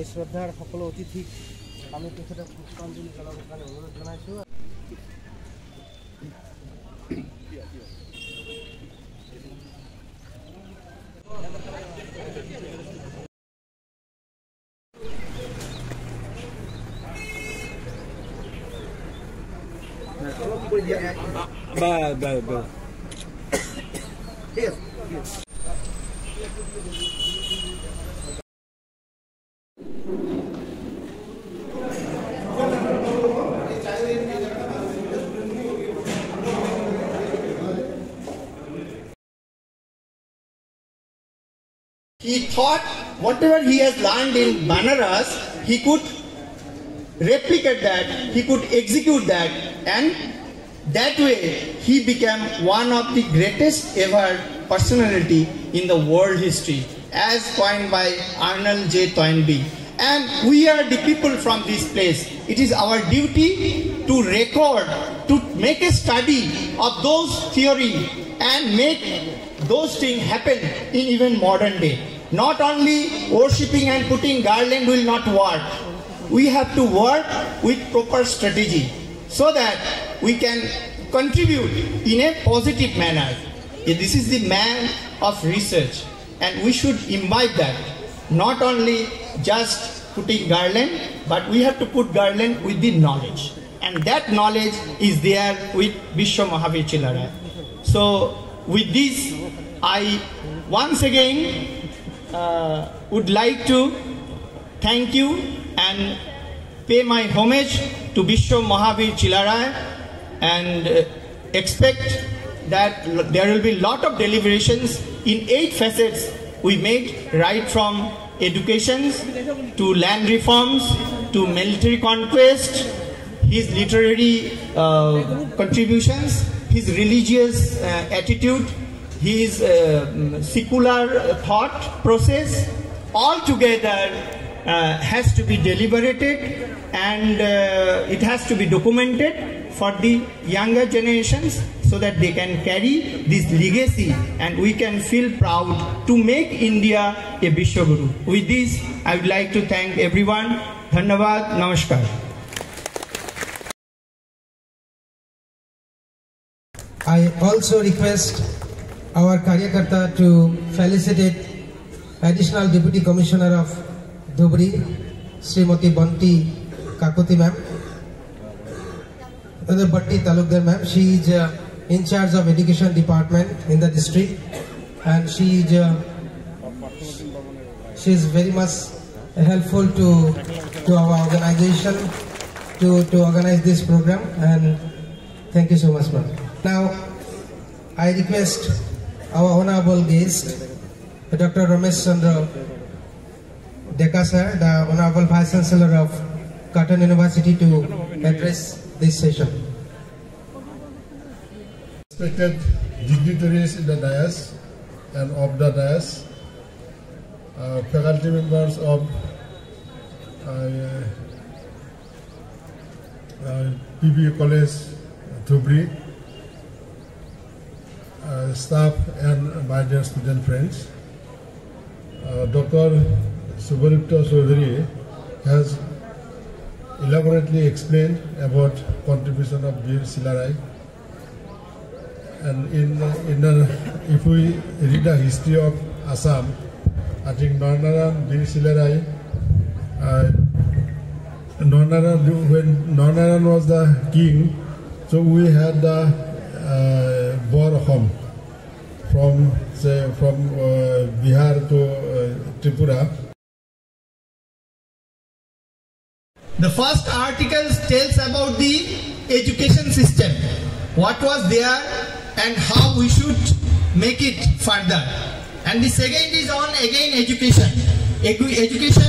শ্ৰদ্ধাৰ সকল অতিথিক আমি তেখেতক পুষ্পাঞ্জলি জ্বলাবৰ কাৰণে অনুৰোধ জনাইছোঁ। He thought whatever he has learned in Banaras, he could replicate that, he could execute that, and that way he became one of the greatest ever personality in the world history, as coined by Arnold J. Toynbee. And we are the people from this place. It is our duty to record, to make a study of those theory and make those things happen in even modern day. Not only worshipping and putting garland will not work. We have to work with proper strategy so that we can contribute in a positive manner. This is the man of research, and we should imbibe that. Not only just putting garland, but we have to put garland with the knowledge. And that knowledge is there with Vishwa Mahavir Chilarai. So with this, I once again would like to thank you and pay my homage to Vishwa Mahavir Chilarai, and expect that there will be a lot of deliberations in 8 facets we made, right from education to land reforms to military conquest, his literary contributions, his religious attitude, his secular thought process, all together has to be deliberated, and it has to be documented for the younger generations so that they can carry this legacy and we can feel proud to make India a Vishwaguru. With this, I would like to thank everyone. Dhanabad, namaskar. I also request our Karyakarta to felicitate Additional Deputy Commissioner of Dhubri, Srimati Banti Kakoti ma'am, Batti Talukdar ma'am. She is in charge of Education Department in the district, and she is very much helpful to our organization to organize this program, and thank you so much ma'am. Now I request our honorable guest, Dr. Ramesh Chandra Deka sir, the honorable Vice Chancellor of Cotton University, to address this session. Respected dignitaries in the dais and of the dais, faculty members of PBA College, Dhubri, staff and my dear student friends. Dr. Subharipta Chaudhary has elaborately explained about contribution of Veer Chilarai, and if we read the history of Assam, I think Narnaran Veer Chilarai, when Narnaran was the king, so we had the Borhom from Bihar to Tripura. The first article tells about the education system, what was there and how we should make it further. And the second is on again education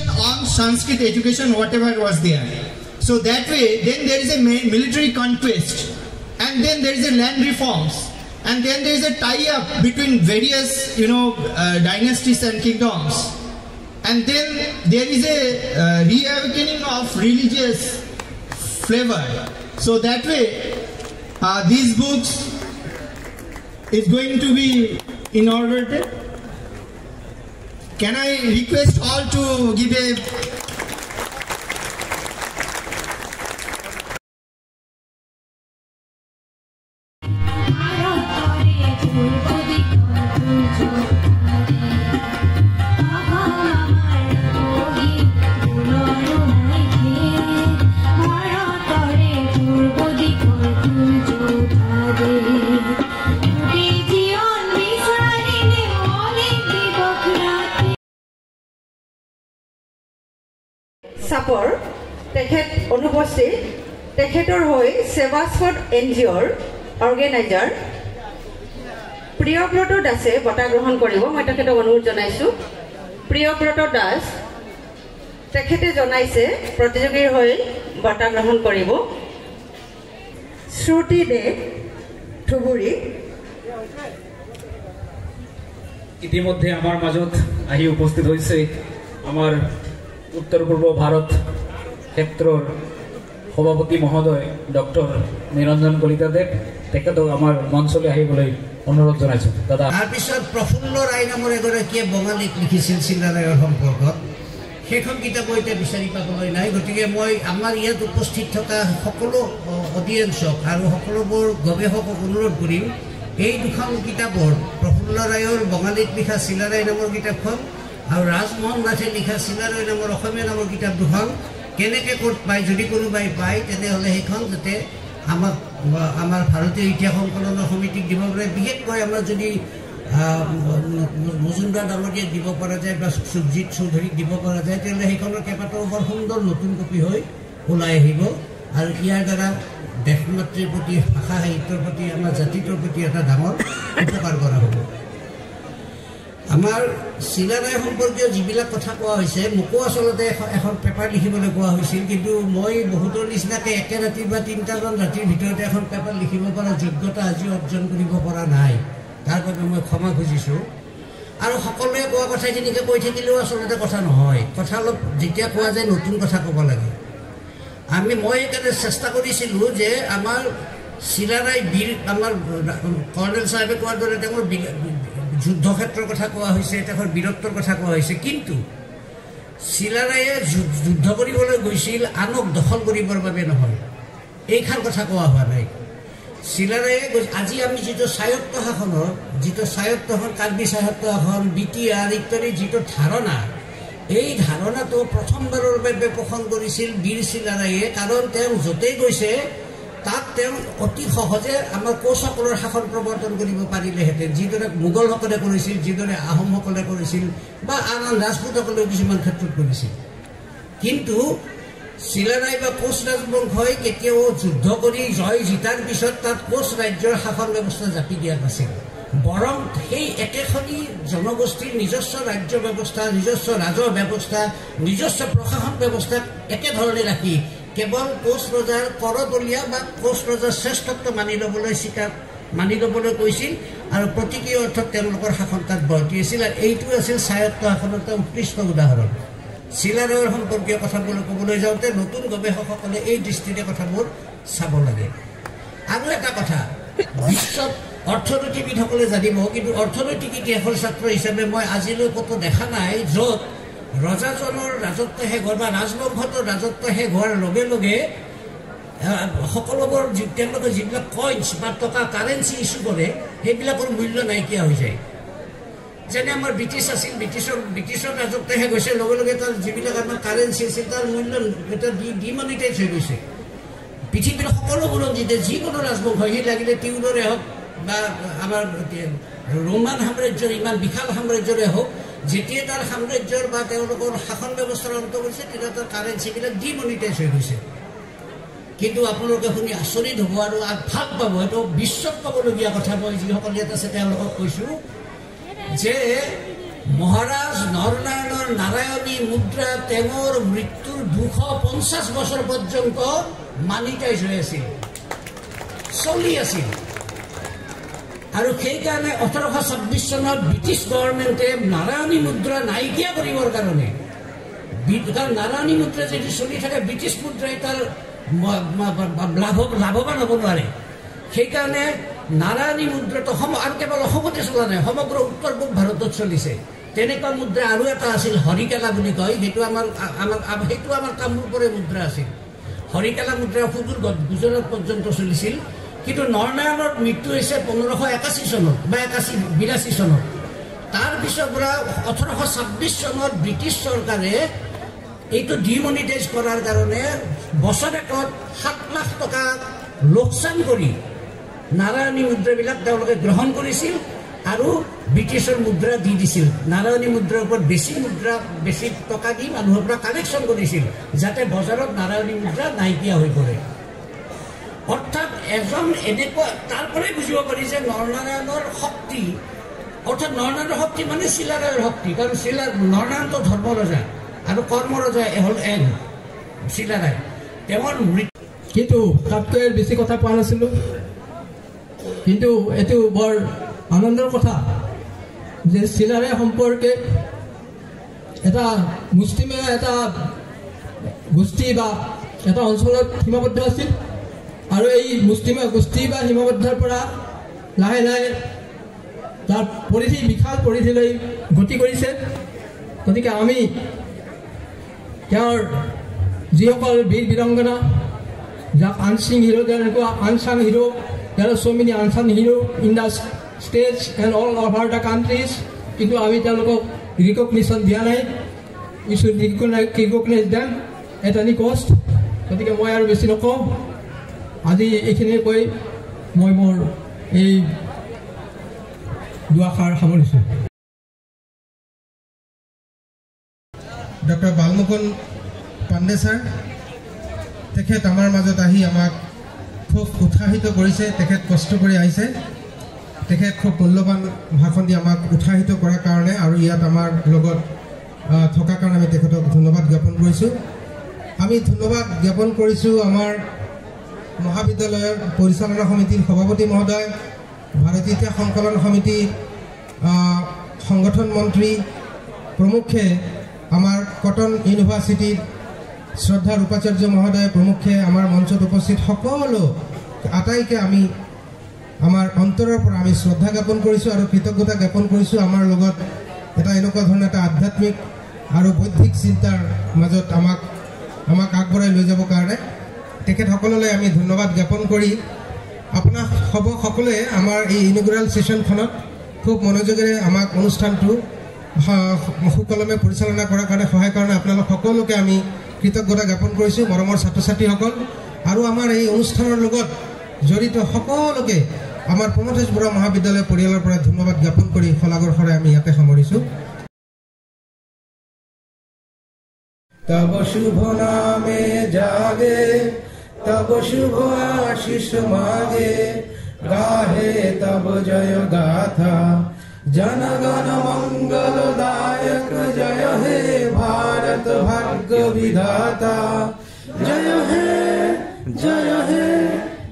on Sanskrit education, whatever was there. So that way, then there is a military conquest, and then there is a land reforms, and then there is a tie-up between various dynasties and kingdoms. And then there is a reawakening of religious flavor. So that way, these books is going to be inaugurated. Can I request all to give a চাপৰ তেখেত অনুপস্থিত তেখেতৰ হৈ সেৱাস্পদ NGOৰ organiser Priyabrata দাসে বঁটা গ্ৰহণ কৰিব মই তেখেতক অনুৰোধ জনাইছো প্ৰিয়ব্ৰত দাস তেখেতে জনাইছে প্ৰতিযোগীৰ হৈ বঁটা গ্ৰহণ কৰিব শ্ৰুতি দে থুবুৰী ইতিমধ্যে আমাৰ মাজত আহি উপস্থিত হয়েছে আমাৰ উত্তৰ পূৰ্ব ভাৰত ক্ষেত্ৰৰ সভাপতি মহোদয় ডক্টৰ নিৰঞ্জন কলিতাদেৱ তেখেতক আমাৰ মঞ্চলৈ আহিবলৈ অনুৰোধ জনাইছো দাদা তাৰপিছত প্ৰফুল্ল ৰায় নামৰ এগৰাকীয়ে বঙালীত লিখিছিল চিলাৰায়ৰ সম্পৰ্কত সেইখন কিতাপ এতিয়া বিচাৰি পাবলৈ নাই গতিকে মই আমাৰ ইয়াত উপস্থিত থকা সকলো অডিয়েন্সক আৰু সকলোবোৰ গৱেষকক অনুৰোধ কৰিম এই দুখন কিতাপৰ প্ৰফুল্ল ৰায়ৰ বঙালীত লিখা চিলাৰায় নামৰ কিতাপখন আৰু ৰাজমোহন নাথে লিখা চিলাৰায় নামৰ অসমীয়া নামৰ কিতাপ দুখন কেনেকৈ ক'ত পায় যদি কোনোবাই পায় তেনেহ'লে সেইখন যাতে আমাৰ ভাৰতীয় ইতিহাস সংকলন সমিতিক দিব পাৰে বিশেষকৈ আমাৰ যদি মজুমদাৰ ডাঙৰীয়াক দিব পৰা যায় বা সুজিত চৌধুৰীক দিব পৰা যায় তেতিয়াহ'লে সেইখনৰ কেইবাটাও বৰ সুন্দৰ নতুন কপি হৈ ওলাই আহিব আৰু ইয়াৰ দ্বাৰা দেশ মাতৃৰ প্ৰতি ভাষা সাহিত্যৰ প্ৰতি আমাৰ জাতিটোৰ প্ৰতি এটা ডাঙৰ উপকাৰ কৰা হ'ব আমাৰ চিলাৰায় সম্পৰ্কীয় যিবিলাক কথা কোৱা হৈছে মোকো আচলতে এখন পেপাৰ লিখিবলৈ কোৱা হৈছিল কিন্তু মই বহুতৰ নিচিনাকৈ একে ৰাতি বা 3টামান ৰাতিৰ ভিতৰতে এখন পেপাৰ লিখিব পৰা যোগ্যতা আজি অৰ্জন কৰিব পৰা নাই তাৰ বাবে মই ক্ষমা খুজিছোঁ আৰু সকলোৱে কোৱা কথাখিনিকে কৈ থাকিলেও আচলতে কথা নহয় কথা অলপ যেতিয়া কোৱা যায় নতুন কথা ক'ব লাগে মই এইকাৰণে চেষ্টা কৰিছিলোঁ যে আমাৰ চিলাৰায় বীৰ আমাৰ কৰ্ণেল চাহেবে কোৱাৰ দৰে তেওঁৰ যুদ্ধক্ষেত্ৰৰ কথা কোৱা হৈছে তেওঁৰ বীৰত্বৰ কথা কোৱা হৈছে কিন্তু চিলাৰায়ে যুদ্ধ কৰিবলৈ গৈছিল আনক দখল কৰিবৰ বাবে নহয় এইখান কথা কোৱা হোৱা নাই চিলাৰায়ে আজি আমি যিটো স্বায়ত্ত শাসন কাৰ্বি স্বায়ত্ত শাসন BTR ইত্যাদি যিটো ধাৰণা এই ধাৰণাটো প্ৰথমবাৰৰ বাবে পোষণ কৰিছিল বীৰ চিলাৰায়ে কাৰণ তেওঁ য'তেই গৈছে তাত তেওঁ অতি সহজে আমাৰ কোচসকলৰ শাসন প্ৰৱৰ্তন কৰিব পাৰিলেহেঁতেন যিদৰে মোগলসকলে কৰিছিল যিদৰে আহোমসকলে কৰিছিল বা আন ৰাজপুতসকলেও কিছুমান ক্ষেত্ৰত কৰিছিল কিন্তু চিলাৰায় বা কোচ ৰাজবংশই কেতিয়াও যুদ্ধ কৰি জয় জিতাৰ পিছত তাত কোচ ৰাজ্যৰ শাসন ব্যৱস্থা জাপি দিয়া নাছিল বৰং সেই একেখনি জনগোষ্ঠীৰ নিজস্ব ৰাজ্য ব্যৱস্থা নিজস্ব ৰাজহ ব্যৱস্থা নিজস্ব প্ৰশাসন ব্যৱস্থাক একেধৰণে ৰাখি কেৱল কোচ ৰজাৰ কৰতলীয়া বা কোচ ৰজাৰ শ্ৰেষ্ঠত্ব মানি ল'বলৈ কৈছিল আৰু প্ৰতীকীয় অৰ্থত তেওঁলোকৰ শাসন তাত বৰ্তি আছিল আৰু এইটো আছিল স্বায়ত্ত শাসনৰ এটা উৎকৃষ্ট উদাহৰণ চিলাৰায়ৰ সম্পৰ্কীয় কথাবোৰ ক'বলৈ যাওঁতে নতুন গৱেষকসকলে এই দৃষ্টিৰে কথাবোৰ চাব লাগে আৰু এটা কথা বিশ্বত অৰ্থনীতিবিদসকলে জানিব কিন্তু অৰ্থনৈতিক ইতিহাসৰ ছাত্ৰ হিচাপে মই আজিলৈ ক'তো দেখা নাই য'ত ৰজাজনৰ ৰাজত্ব শেষ হোৱাৰ বা ৰাজবংশটোৰ ৰাজত্ব শেষ হোৱাৰ লগে লগে সকলোবোৰ তেওঁলোকে যিবিলাক কইনছ বা টকা কাৰেঞ্চি ইছ্যু কৰে সেইবিলাকৰ মূল্য নাইকিয়া হৈ যায় যেনে আমাৰ ব্ৰিটিছ আছিল ব্ৰিটিছৰ ৰাজত্ব শেষ হৈছে লগে লগে তাৰ যিবিলাক আমাৰ কাৰেঞ্চি আছিল তাৰ মূল্য এটা ডিমনিটাইজ হৈ গৈছে পৃথিৱীৰ সকলো বুৰঞ্জীতে যিকোনো ৰাজবংশ সি লাগিলে টিউডৰে হওক বা আমাৰ ৰোমান সাম্ৰাজ্যৰ ইমান বিশাল সাম্ৰাজ্যৰে হওক যেতিয়া তাৰ সাম্ৰাজ্যৰ বা তেওঁলোকৰ শাসন ব্যৱস্থাৰ অন্ত কৰিছে তেতিয়া তাৰ কাৰেঞ্চিবিলাক ডিমনিটাইজ হৈ গৈছে কিন্তু আপোনালোকে শুনি আচৰিত হ'ব আৰু ভাল পাব এইটো বিশ্বত পাবলগীয়া কথা মই যিসকল ইয়াত আছে তেওঁলোকক কৈছোঁ যে মহাৰাজ নৰনাৰায়ণৰ নাৰায়ণী মুদ্ৰা তেওঁৰ মৃত্যুৰ 250 বছৰ পৰ্যন্ত মানিটাইজ হৈ আছিল চলি আছিল আৰু সেইকাৰণে 1826 চনত ব্ৰিটিছ গভৰ্ণমেণ্টে নাৰায়ণী মুদ্ৰা নাইকিয়া কৰিবৰ কাৰণে কাৰণ নাৰায়ণী মুদ্ৰা যদি চলি থাকে ব্ৰিটিছ মুদ্ৰাই তাৰ লাভৱান হ'ব নোৱাৰে সেইকাৰণে নাৰায়ণী মুদ্ৰাটো আৰু কেৱল অসমতে চলা নাই সমগ্ৰ উত্তৰ পূব ভাৰতত চলিছে তেনেকুৱা মুদ্ৰা আৰু এটা আছিল হৰিকেলা বুলি কয় সেইটো আমাৰ কামৰূপৰে মুদ্ৰা আছিল হৰিকেলা মুদ্ৰা সুদূৰ গুজৰাট পৰ্যন্ত চলিছিল কিন্তু নৰনাৰায়ণৰ মৃত্যু হৈছে 1581 চনত বা 82 চনত তাৰপিছৰ পৰা 1826 চনত ব্ৰিটিছ চৰকাৰে এইটো ডিমনিটাইজ কৰাৰ কাৰণে বছৰেকত 7 লাখ টকা লোকচান কৰি নাৰায়ণী মুদ্ৰাবিলাক তেওঁলোকে গ্ৰহণ কৰিছিল আৰু ব্ৰিটিছৰ মুদ্ৰা দি দিছিল নাৰায়ণী মুদ্ৰাৰ ওপৰত বেছি টকা দি মানুহৰ পৰা কালেকশ্যন কৰিছিল যাতে বজাৰত নাৰায়ণী মুদ্ৰা নাইকিয়া হৈ পৰে অৰ্থাৎ এজন এনেকুৱা তাৰ পৰাই বুজিব পাৰি যে নৰনাৰায়ণৰ শক্তি অৰ্থাৎ নৰনাৰায়ণৰ শক্তি মানে চিলাৰায়ৰ শক্তি কাৰণ নৰনাৰায়ণটো ধৰ্ম ৰজা আৰু কৰ্ম ৰজা হ'ল এন চিলাৰায় তেওঁৰ কিন্তু তাতকৈ বেছি কথা পোৱা নাছিলোঁ কিন্তু এইটো বৰ আনন্দৰ কথা যে চিলাৰায় সম্পৰ্কে এটা মুছলিমে এটা গোষ্ঠী বা এটা অঞ্চলত সীমাবদ্ধ আছিল আৰু এই মুছলিমে গোষ্ঠী বা সীমাবদ্ধৰ পৰা লাহে লাহে তাৰ পৰিধি বিশাল পৰিধিলৈ গতি কৰিছে গতিকে আমি তেওঁৰ যিসকল বীৰ বীৰাংগনা যাক আনচিং হিৰো যেনেকুৱা unsung hero there are so many unsung heroes in the states and all over the countries কিন্তু আমি তেওঁলোকক ৰিকগনিশ্যন দিয়া নাই we should recognize them at any cost গতিকে মই আৰু বেছি নকওঁ আজি এইখিনিয়ে কৈ মই মোৰ এই দুআষাৰ সামৰিছোঁ ডক্টৰ বালমুকুন্দ পাণ্ডে ছাৰ তেখেত আমাৰ মাজত আহি আমাক খুব উৎসাহিত কৰিছে তেখেত কষ্ট কৰি আহিছে তেখেত খুব মূল্যৱান ভাষণ দি আমাক উৎসাহিত কৰাৰ কাৰণে আৰু ইয়াত আমাৰ লগত থকাৰ কাৰণে আমি তেখেতক ধন্যবাদ জ্ঞাপন কৰিছোঁ আমি ধন্যবাদ জ্ঞাপন কৰিছোঁ আমাৰ মহাবিদ্যালয়ৰ পৰিচালনা সমিতিৰ সভাপতি মহোদয় ভাৰতীয় ইতিহাস সংকলন সমিতি সংগঠন মন্ত্ৰী প্ৰমুখে আমাৰ কটন ইউনিভাৰ্চিটিৰ শ্ৰদ্ধাৰ উপাচাৰ্য মহোদয় প্ৰমুখে আমাৰ মঞ্চত উপস্থিত সকলো আটাইকে আমি আমাৰ অন্তৰৰ পৰা আমি শ্ৰদ্ধা জ্ঞাপন কৰিছোঁ আৰু কৃতজ্ঞতা জ্ঞাপন কৰিছোঁ আমাৰ লগত এটা এনেকুৱা ধৰণৰ এটা আধ্যাত্মিক আৰু বৌদ্ধিক চিন্তাৰ মাজত আমাক আগবঢ়াই লৈ যাবৰ কাৰণে তেখেতসকললৈ আমি ধন্যবাদ জ্ঞাপন কৰি আপোনাক সকলোৱে আমাৰ এই ইনগুৰাল ছেশ্যনখনত খুব মনোযোগেৰে আমাক অনুষ্ঠানটো সুকলমে পৰিচালনা কৰাৰ কাৰণে সহায় কাৰণে আপোনালোক সকলোকে আমি কৃতজ্ঞতা জ্ঞাপন কৰিছোঁ মৰমৰ ছাত্ৰ ছাত্ৰীসকল আৰু আমাৰ এই অনুষ্ঠানৰ লগত জড়িত সকলোকে আমাৰ প্ৰমথেশ বৰুৱা মহাবিদ্যালয় পৰিয়ালৰ পৰা ধন্যবাদ জ্ঞাপন কৰি শলাগৰ শৰাই আমি ইয়াতে সামৰিছোঁ তব শুভ নামে জাগে তব শুভ আশিস মাগে গাহে তব জয় গাথা जनगण मंगलदायक जय हे भारत भाग्य विधाता जय हे जय हे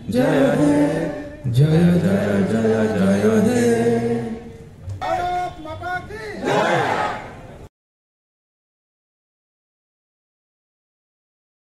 जय हे जय जय जय जय हे